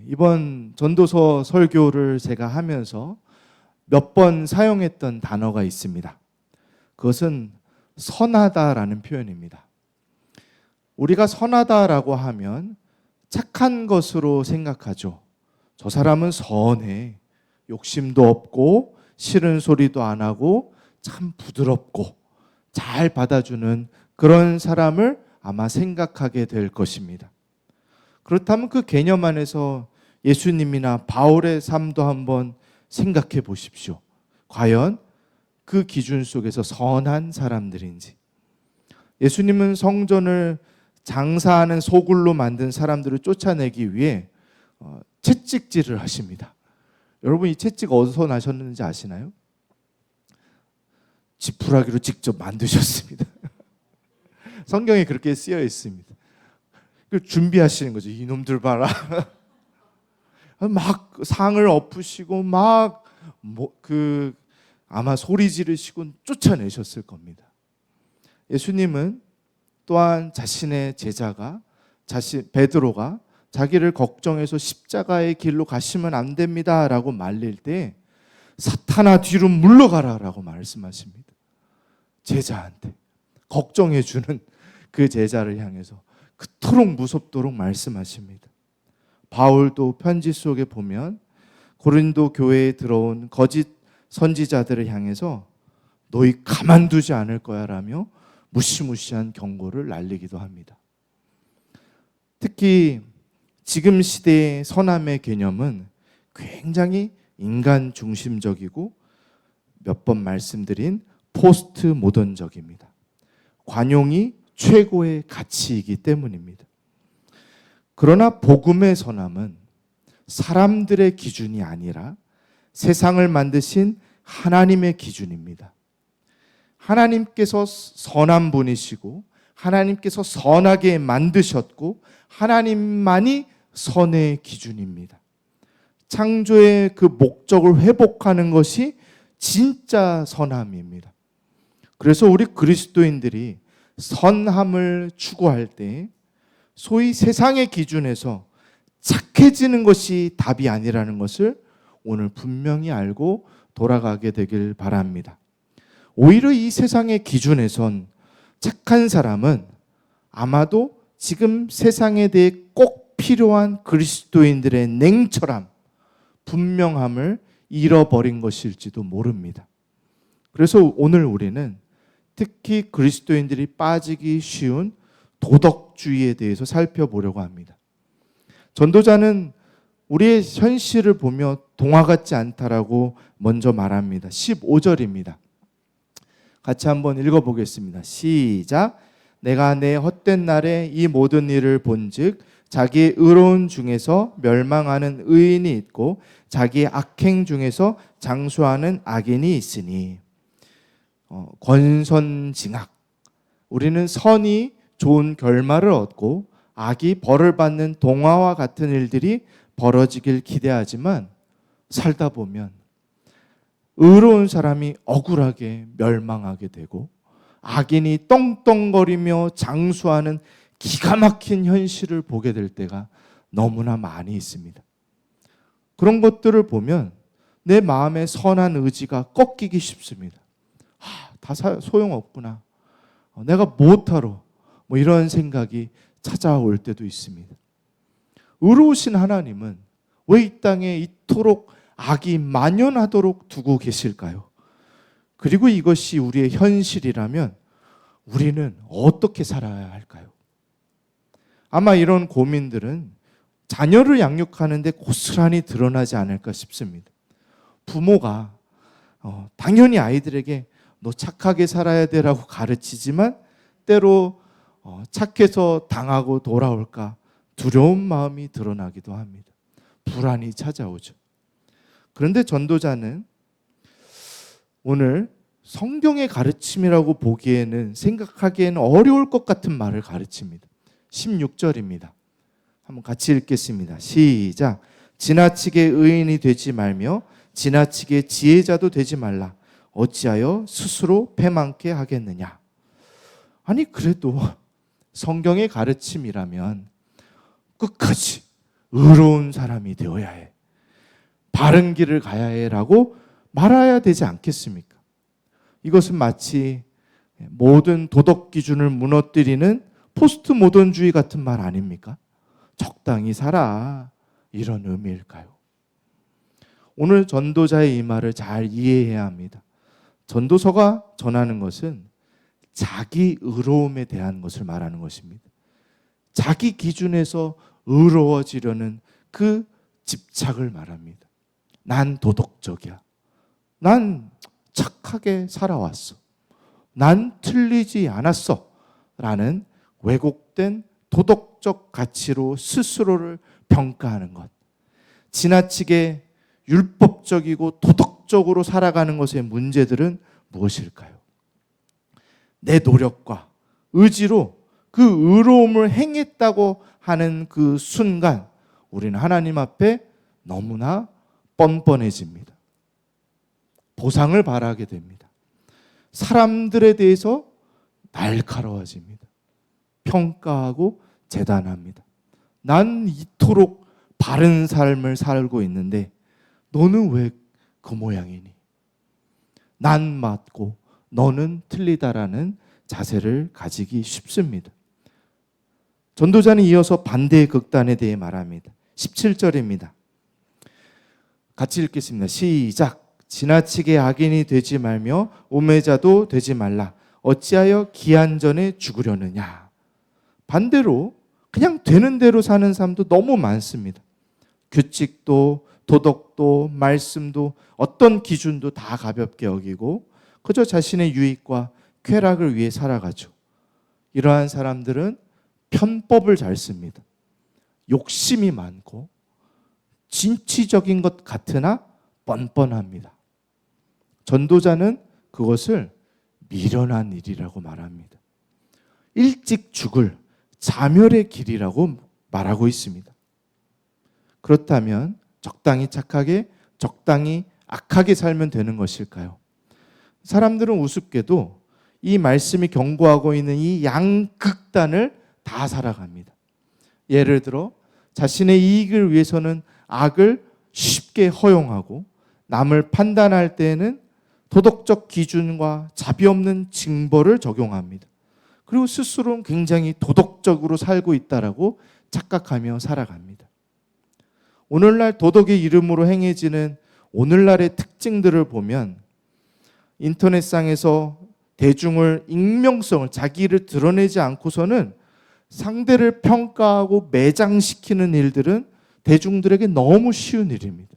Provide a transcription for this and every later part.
이번 전도서 설교를 제가 하면서 몇 번 사용했던 단어가 있습니다. 그것은 선하다라는 표현입니다. 우리가 선하다라고 하면 착한 것으로 생각하죠. 저 사람은 선해. 욕심도 없고 싫은 소리도 안 하고 참 부드럽고 잘 받아주는 그런 사람을 아마 생각하게 될 것입니다. 그렇다면 그 개념 안에서 예수님이나 바울의 삶도 한번 생각해 보십시오. 과연 그 기준 속에서 선한 사람들인지. 예수님은 성전을 장사하는 소굴로 만든 사람들을 쫓아내기 위해 채찍질을 하십니다. 여러분, 이 채찍 어디서 나셨는지 아시나요? 지푸라기로 직접 만드셨습니다. 성경에 그렇게 쓰여 있습니다. 준비하시는 거죠. 이놈들 봐라. 막 상을 엎으시고 막 아마 소리 지르시고 쫓아내셨을 겁니다. 예수님은 또한 자신의 제자가 베드로가 자기를 걱정해서 십자가의 길로 가시면 안 됩니다라고 말릴 때 사탄아 뒤로 물러가라라고 말씀하십니다. 제자한테 걱정해 주는 그 제자를 향해서 그토록 무섭도록 말씀하십니다. 바울도 편지 속에 보면 고린도 교회에 들어온 거짓 선지자들을 향해서 너희 가만두지 않을 거야 라며 무시무시한 경고를 날리기도 합니다. 특히 지금 시대의 선함의 개념은 굉장히 인간 중심적이고 몇 번 말씀드린 포스트 모던적입니다. 관용이 최고의 가치이기 때문입니다. 그러나 복음의 선함은 사람들의 기준이 아니라 세상을 만드신 하나님의 기준입니다. 하나님께서 선한 분이시고 하나님께서 선하게 만드셨고 하나님만이 선의 기준입니다. 창조의 그 목적을 회복하는 것이 진짜 선함입니다. 그래서 우리 그리스도인들이 선함을 추구할 때 소위 세상의 기준에서 착해지는 것이 답이 아니라는 것을 오늘 분명히 알고 돌아가게 되길 바랍니다. 오히려 이 세상의 기준에선 착한 사람은 아마도 지금 세상에 대해 꼭 필요한 그리스도인들의 냉철함, 분명함을 잃어버린 것일지도 모릅니다. 그래서 오늘 우리는 특히 그리스도인들이 빠지기 쉬운 도덕주의에 대해서 살펴보려고 합니다. 전도자는 우리의 현실을 보며 동화 같지 않다라고 먼저 말합니다. 15절입니다. 같이 한번 읽어보겠습니다. 시작. 내가 내 헛된 날에 이 모든 일을 본즉 자기의 의로운 중에서 멸망하는 의인이 있고 자기의 악행 중에서 장수하는 악인이 있으니. 권선징악. 우리는 선이 좋은 결말을 얻고 악이 벌을 받는 동화와 같은 일들이 벌어지길 기대하지만 살다 보면 의로운 사람이 억울하게 멸망하게 되고 악인이 떵떵거리며 장수하는 기가 막힌 현실을 보게 될 때가 너무나 많이 있습니다. 그런 것들을 보면 내 마음의 선한 의지가 꺾이기 쉽습니다. 다 소용없구나. 내가 못하러 이런 생각이 찾아올 때도 있습니다. 의로우신 하나님은 왜 이 땅에 이토록 악이 만연하도록 두고 계실까요? 그리고 이것이 우리의 현실이라면 우리는 어떻게 살아야 할까요? 아마 이런 고민들은 자녀를 양육하는데 고스란히 드러나지 않을까 싶습니다. 부모가 당연히 아이들에게 너 착하게 살아야 되라고 가르치지만 때로 착해서 당하고 돌아올까 두려운 마음이 드러나기도 합니다. 불안이 찾아오죠. 그런데 전도자는 오늘 성경의 가르침이라고 보기에는 생각하기에는 어려울 것 같은 말을 가르칩니다. 16절입니다. 한번 같이 읽겠습니다. 시작. 지나치게 의인이 되지 말며 지나치게 지혜자도 되지 말라. 어찌하여 스스로 패망케 하겠느냐. 아니 그래도 성경의 가르침이라면 끝까지 의로운 사람이 되어야 해. 바른 길을 가야 해라고 말해야 되지 않겠습니까? 이것은 마치 모든 도덕 기준을 무너뜨리는 포스트 모던주의 같은 말 아닙니까? 적당히 살아. 이런 의미일까요? 오늘 전도자의 이 말을 잘 이해해야 합니다. 전도서가 전하는 것은 자기 의로움에 대한 것을 말하는 것입니다. 자기 기준에서 의로워지려는 그 집착을 말합니다. 난 도덕적이야. 난 착하게 살아왔어. 난 틀리지 않았어. 라는 왜곡된 도덕적 가치로 스스로를 평가하는 것. 지나치게 율법적이고 도덕적으로 살아가는 것의 문제들은 무엇일까요? 내 노력과 의지로 그 의로움을 행했다고 하는 그 순간 우리는 하나님 앞에 너무나 뻔뻔해집니다. 보상을 바라게 됩니다. 사람들에 대해서 날카로워집니다. 평가하고 재단합니다. 난 이토록 바른 삶을 살고 있는데 너는 왜 그 모양이니? 난 맞고 너는 틀리다라는 자세를 가지기 쉽습니다. 전도자는 이어서 반대의 극단에 대해 말합니다. 17절입니다. 같이 읽겠습니다. 시작. 지나치게 악인이 되지 말며 우매자도 되지 말라. 어찌하여 기한전에 죽으려느냐. 반대로 그냥 되는 대로 사는 사람도 너무 많습니다. 규칙도 도덕도 말씀도 어떤 기준도 다 가볍게 여기고 그저 자신의 유익과 쾌락을 위해 살아가죠. 이러한 사람들은 편법을 잘 씁니다. 욕심이 많고 진취적인 것 같으나 뻔뻔합니다. 전도자는 그것을 미련한 일이라고 말합니다. 일찍 죽을 자멸의 길이라고 말하고 있습니다. 그렇다면 적당히 착하게, 적당히 악하게 살면 되는 것일까요? 사람들은 우습게도 이 말씀이 경고하고 있는 이 양극단을 다 살아갑니다. 예를 들어 자신의 이익을 위해서는 악을 쉽게 허용하고 남을 판단할 때에는 도덕적 기준과 자비 없는 징벌을 적용합니다. 그리고 스스로는 굉장히 도덕적으로 살고 있다라고 착각하며 살아갑니다. 오늘날 도덕의 이름으로 행해지는 오늘날의 특징들을 보면 인터넷상에서 대중을 익명성을 자기를 드러내지 않고서는 상대를 평가하고 매장시키는 일들은 대중들에게 너무 쉬운 일입니다.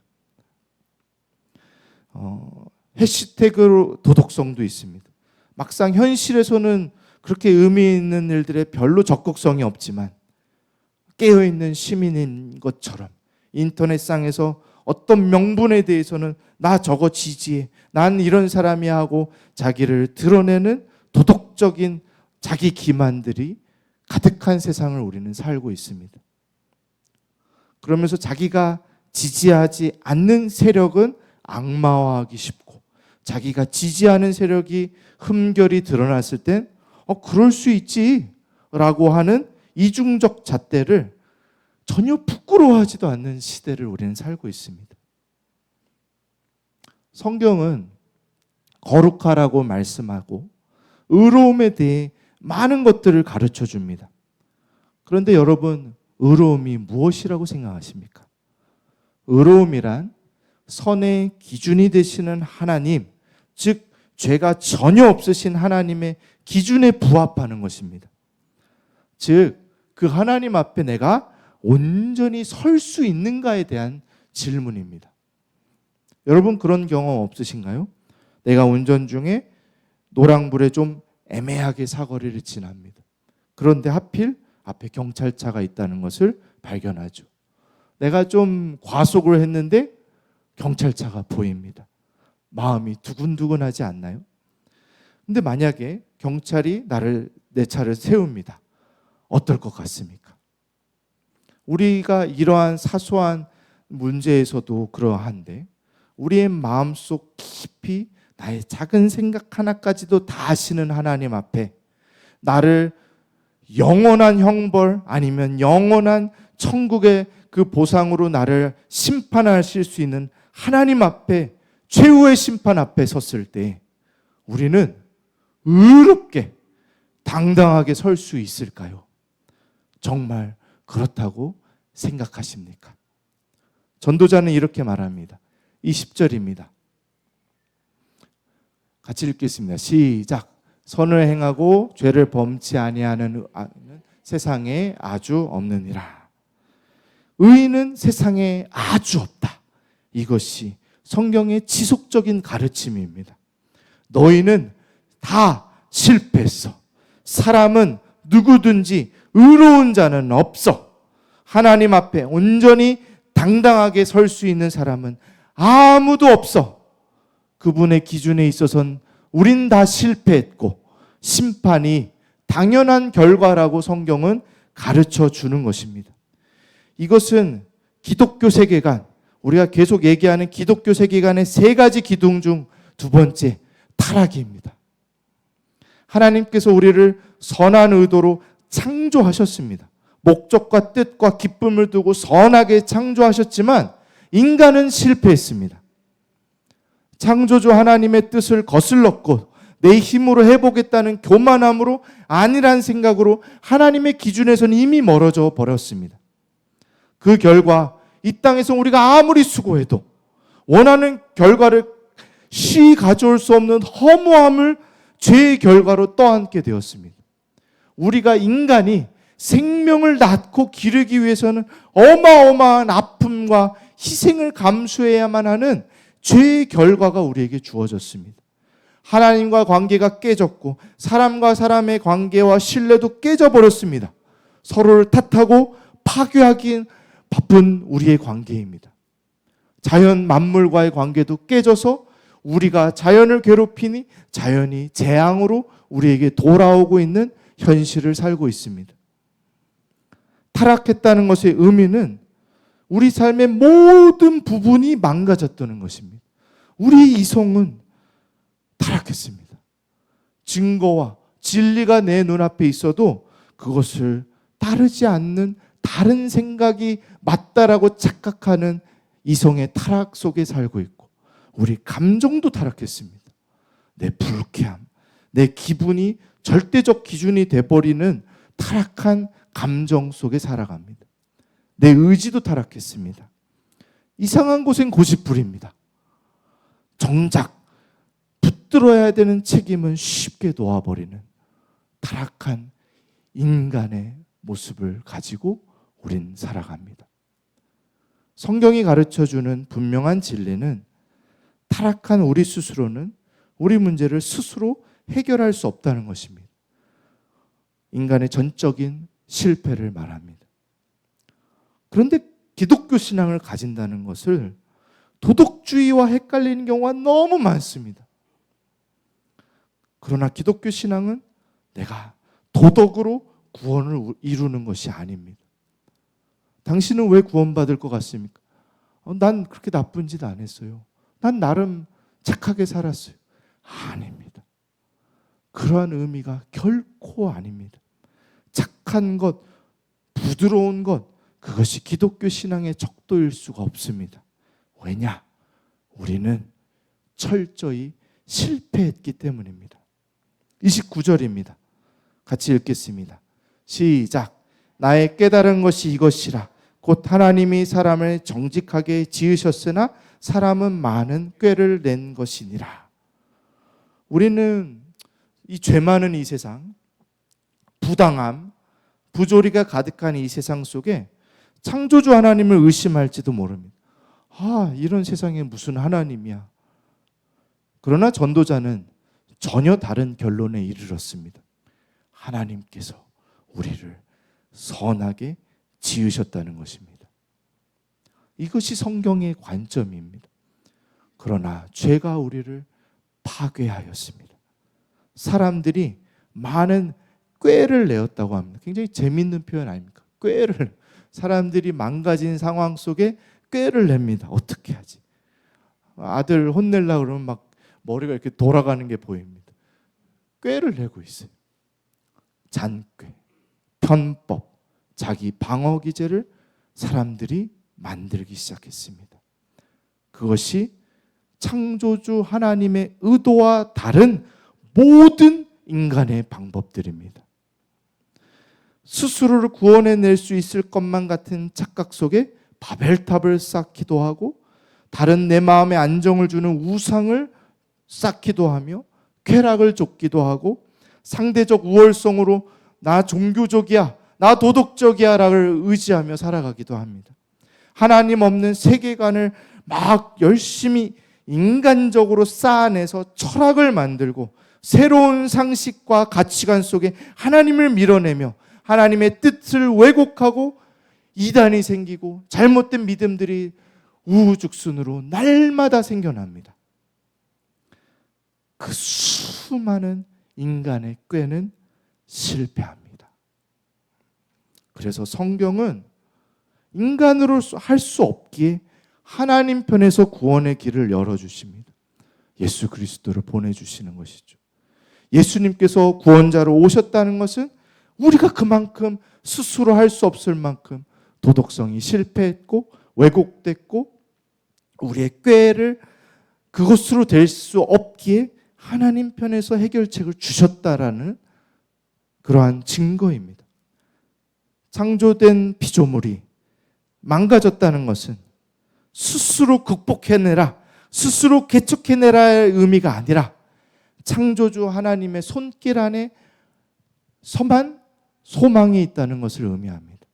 해시태그로 도덕성도 있습니다. 막상 현실에서는 그렇게 의미 있는 일들에 별로 적극성이 없지만 깨어있는 시민인 것처럼 인터넷상에서 어떤 명분에 대해서는 나 저거 지지해, 난 이런 사람이야 하고 자기를 드러내는 도덕적인 자기 기만들이 가득한 세상을 우리는 살고 있습니다. 그러면서 자기가 지지하지 않는 세력은 악마화하기 쉽고 자기가 지지하는 세력이 흠결이 드러났을 땐 그럴 수 있지 라고 하는 이중적 잣대를 전혀 부끄러워하지도 않는 시대를 우리는 살고 있습니다. 성경은 거룩하라고 말씀하고 의로움에 대해 많은 것들을 가르쳐 줍니다. 그런데 여러분, 의로움이 무엇이라고 생각하십니까? 의로움이란 선의 기준이 되시는 하나님, 즉 죄가 전혀 없으신 하나님의 기준에 부합하는 것입니다. 즉 그 하나님 앞에 내가 온전히 설 수 있는가에 대한 질문입니다. 여러분 그런 경험 없으신가요? 내가 운전 중에 노랑불에 좀 애매하게 사거리를 지납니다. 그런데 하필 앞에 경찰차가 있다는 것을 발견하죠. 내가 좀 과속을 했는데 경찰차가 보입니다. 마음이 두근두근하지 않나요? 근데 만약에 경찰이 내 차를 세웁니다. 어떨 것 같습니까? 우리가 이러한 사소한 문제에서도 그러한데 우리의 마음속 깊이 나의 작은 생각 하나까지도 다 아시는 하나님 앞에 나를 영원한 형벌 아니면 영원한 천국의 그 보상으로 나를 심판하실 수 있는 하나님 앞에, 최후의 심판 앞에 섰을 때 우리는 의롭게 당당하게 설 수 있을까요? 정말 그렇다고 생각하십니까? 전도자는 이렇게 말합니다. 20절입니다. 같이 읽겠습니다. 시작. 선을 행하고 죄를 범치 아니하는 세상에 아주 없느니라. 의인은 세상에 아주 없다. 이것이 성경의 지속적인 가르침입니다. 너희는 다 실패했어. 사람은 누구든지 의로운 자는 없어. 하나님 앞에 온전히 당당하게 설 수 있는 사람은 아무도 없어. 그분의 기준에 있어서는 우린 다 실패했고 심판이 당연한 결과라고 성경은 가르쳐 주는 것입니다. 이것은 기독교 세계관, 우리가 계속 얘기하는 기독교 세계관의 세 가지 기둥 중 두 번째, 타락입니다. 하나님께서 우리를 선한 의도로 창조하셨습니다. 목적과 뜻과 기쁨을 두고 선하게 창조하셨지만 인간은 실패했습니다. 창조주 하나님의 뜻을 거슬렀고 내 힘으로 해보겠다는 교만함으로 아니란 생각으로 하나님의 기준에서는 이미 멀어져 버렸습니다. 그 결과 이 땅에서 우리가 아무리 수고해도 원하는 결과를 쉬이 가져올 수 없는 허무함을 죄의 결과로 떠안게 되었습니다. 우리가 인간이 생명을 낳고 기르기 위해서는 어마어마한 아픔과 희생을 감수해야만 하는 죄의 결과가 우리에게 주어졌습니다. 하나님과 관계가 깨졌고 사람과 사람의 관계와 신뢰도 깨져버렸습니다. 서로를 탓하고 파괴하기 바쁜 우리의 관계입니다. 자연 만물과의 관계도 깨져서 우리가 자연을 괴롭히니 자연이 재앙으로 우리에게 돌아오고 있는 현실을 살고 있습니다. 타락했다는 것의 의미는 우리 삶의 모든 부분이 망가졌다는 것입니다. 우리의 이성은 타락했습니다. 증거와 진리가 내 눈앞에 있어도 그것을 따르지 않는 다른 생각이 맞다라고 착각하는 이성의 타락 속에 살고 있고 우리 감정도 타락했습니다. 내 불쾌함, 내 기분이 절대적 기준이 돼버리는 타락한 감정 속에 살아갑니다. 내 의지도 타락했습니다. 이상한 곳엔 고집부립니다. 정작 붙들어야 되는 책임은 쉽게 놓아버리는 타락한 인간의 모습을 가지고 우린 살아갑니다. 성경이 가르쳐주는 분명한 진리는 타락한 우리 스스로는 우리 문제를 스스로 해결할 수 없다는 것입니다. 인간의 전적인 실패를 말합니다. 그런데 기독교 신앙을 가진다는 것을 도덕주의와 헷갈리는 경우가 너무 많습니다. 그러나 기독교 신앙은 내가 도덕으로 구원을 이루는 것이 아닙니다. 당신은 왜 구원받을 것 같습니까? 난 그렇게 나쁜 짓 안 했어요. 난 나름 착하게 살았어요. 아닙니다. 그러한 의미가 결코 아닙니다. 착한 것, 부드러운 것, 그것이 기독교 신앙의 척도일 수가 없습니다. 왜냐? 우리는 철저히 실패했기 때문입니다. 29절입니다. 같이 읽겠습니다. 시작. 나의 깨달은 것이 이것이라. 곧 하나님이 사람을 정직하게 지으셨으나 사람은 많은 꾀를 낸 것이니라. 우리는 이 죄 많은 이 세상, 부당함, 부조리가 가득한 이 세상 속에 창조주 하나님을 의심할지도 모릅니다. 이런 세상에 무슨 하나님이야. 그러나 전도자는 전혀 다른 결론에 이르렀습니다. 하나님께서 우리를 선하게 지으셨다는 것입니다. 이것이 성경의 관점입니다. 그러나 죄가 우리를 파괴하였습니다. 사람들이 많은 꾀를 내었다고 합니다. 굉장히 재밌는 표현 아닙니까? 꾀를. 사람들이 망가진 상황 속에 꾀를 냅니다. 어떻게 하지? 아들 혼내려고 그러면 막 머리가 이렇게 돌아가는 게 보입니다. 꾀를 내고 있어요. 잔꾀, 편법, 자기 방어 기제를 사람들이 만들기 시작했습니다. 그것이 창조주 하나님의 의도와 다른 모든 인간의 방법들입니다. 스스로를 구원해낼 수 있을 것만 같은 착각 속에 바벨탑을 쌓기도 하고 다른 내 마음에 안정을 주는 우상을 쌓기도 하며 쾌락을 쫓기도 하고 상대적 우월성으로 나 종교적이야, 나 도덕적이야 라를 의지하며 살아가기도 합니다. 하나님 없는 세계관을 막 열심히 인간적으로 쌓아내서 철학을 만들고 새로운 상식과 가치관 속에 하나님을 밀어내며 하나님의 뜻을 왜곡하고 이단이 생기고 잘못된 믿음들이 우후죽순으로 날마다 생겨납니다. 그 수많은 인간의 꾀는 실패합니다. 그래서 성경은 인간으로 할 수 없기에 하나님 편에서 구원의 길을 열어주십니다. 예수 그리스도를 보내주시는 것이죠. 예수님께서 구원자로 오셨다는 것은 우리가 그만큼 스스로 할 수 없을 만큼 도덕성이 실패했고 왜곡됐고 우리의 꾀를 그것으로 될 수 없기에 하나님 편에서 해결책을 주셨다라는 그러한 증거입니다. 창조된 피조물이 망가졌다는 것은 스스로 극복해내라, 스스로 개척해내라의 의미가 아니라 창조주 하나님의 손길 안에 서만 소망이 있다는 것을 의미합니다.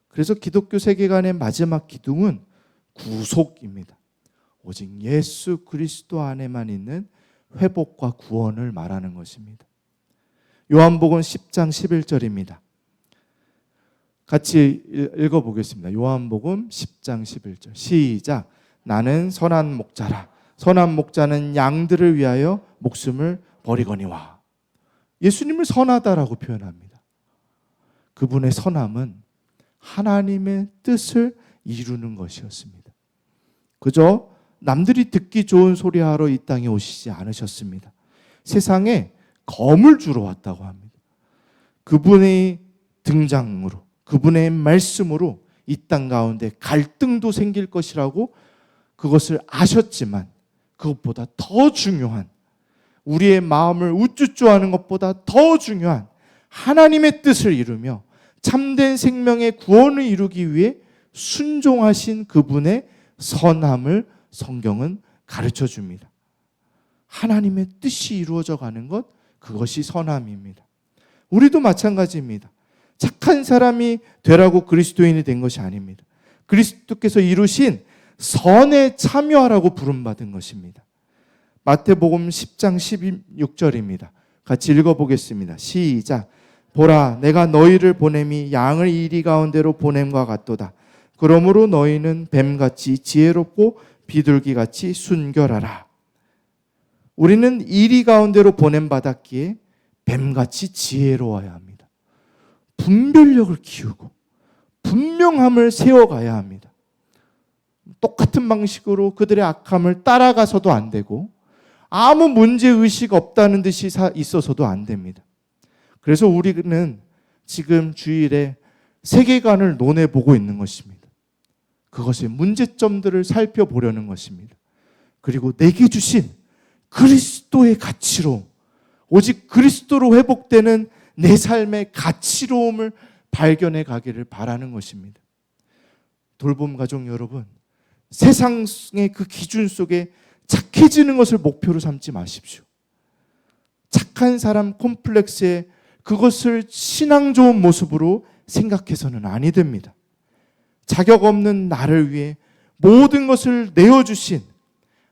그래서 기독교 세계관의 마지막 기둥은 구속입니다. 오직 예수 그리스도 안에만 있는 회복과 구원을 말하는 것입니다. 요한복음 10장 11절입니다. 같이 읽어보겠습니다. 요한복음 10장 11절 시작. 나는 선한 목자라. 선한 목자는 양들을 위하여 목숨을 버리거니와. 예수님을 선하다라고 표현합니다. 그분의 선함은 하나님의 뜻을 이루는 것이었습니다. 그저 남들이 듣기 좋은 소리하러 이 땅에 오시지 않으셨습니다. 세상에 검을 주러 왔다고 합니다. 그분의 등장으로, 그분의 말씀으로 이 땅 가운데 갈등도 생길 것이라고 그것을 아셨지만 그것보다 더 중요한, 우리의 마음을 우쭈쭈하는 것보다 더 중요한 하나님의 뜻을 이루며 참된 생명의 구원을 이루기 위해 순종하신 그분의 선함을 성경은 가르쳐 줍니다. 하나님의 뜻이 이루어져 가는 것, 그것이 선함입니다. 우리도 마찬가지입니다. 착한 사람이 되라고 그리스도인이 된 것이 아닙니다. 그리스도께서 이루신 선에 참여하라고 부름받은 것입니다. 마태복음 10장 16절입니다. 같이 읽어보겠습니다. 시작. 보라, 내가 너희를 보냄이 양을 이리 가운데로 보냄과 같도다. 그러므로 너희는 뱀같이 지혜롭고 비둘기같이 순결하라. 우리는 이리 가운데로 보냄받았기에 뱀같이 지혜로워야 합니다. 분별력을 키우고 분명함을 세워가야 합니다. 똑같은 방식으로 그들의 악함을 따라가서도 안 되고 아무 문제의식 없다는 듯이 있어서도 안 됩니다. 그래서 우리는 지금 주일에 세계관을 논해보고 있는 것입니다. 그것의 문제점들을 살펴보려는 것입니다. 그리고 내게 주신 그리스도의 가치로움, 오직 그리스도로 회복되는 내 삶의 가치로움을 발견해 가기를 바라는 것입니다. 돌봄 가족 여러분, 세상의 그 기준 속에 착해지는 것을 목표로 삼지 마십시오. 착한 사람 콤플렉스에 그것을 신앙 좋은 모습으로 생각해서는 아니 됩니다. 자격 없는 나를 위해 모든 것을 내어주신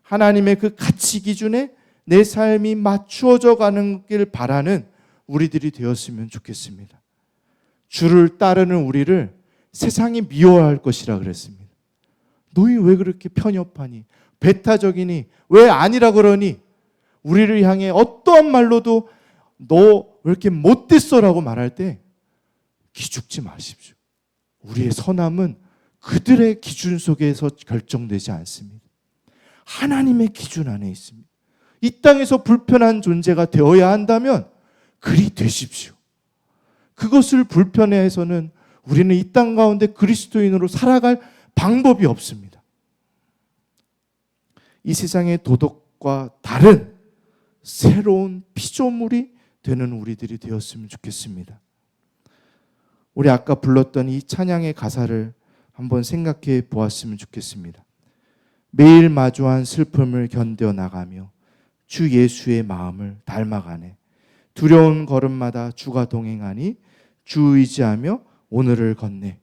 하나님의 그 가치 기준에 내 삶이 맞추어져 가는 길 바라는 우리들이 되었으면 좋겠습니다. 주를 따르는 우리를 세상이 미워할 것이라 그랬습니다. 너희 왜 그렇게 편협하니? 배타적이니? 왜 아니라 그러니? 우리를 향해 어떠한 말로도 너 왜 이렇게 못됐어라고 말할 때 기죽지 마십시오. 우리의 선함은 그들의 기준 속에서 결정되지 않습니다. 하나님의 기준 안에 있습니다. 이 땅에서 불편한 존재가 되어야 한다면 그리 되십시오. 그것을 불편해해서는 우리는 이 땅 가운데 그리스도인으로 살아갈 방법이 없습니다. 이 세상의 도덕과 다른 새로운 피조물이 되는 우리들이 되었으면 좋겠습니다. 우리 아까 불렀던 이 찬양의 가사를 한번 생각해 보았으면 좋겠습니다. 매일 마주한 슬픔을 견뎌 나가며 주 예수의 마음을 닮아가네. 두려운 걸음마다 주가 동행하니 주 의지하며 오늘을 걷네.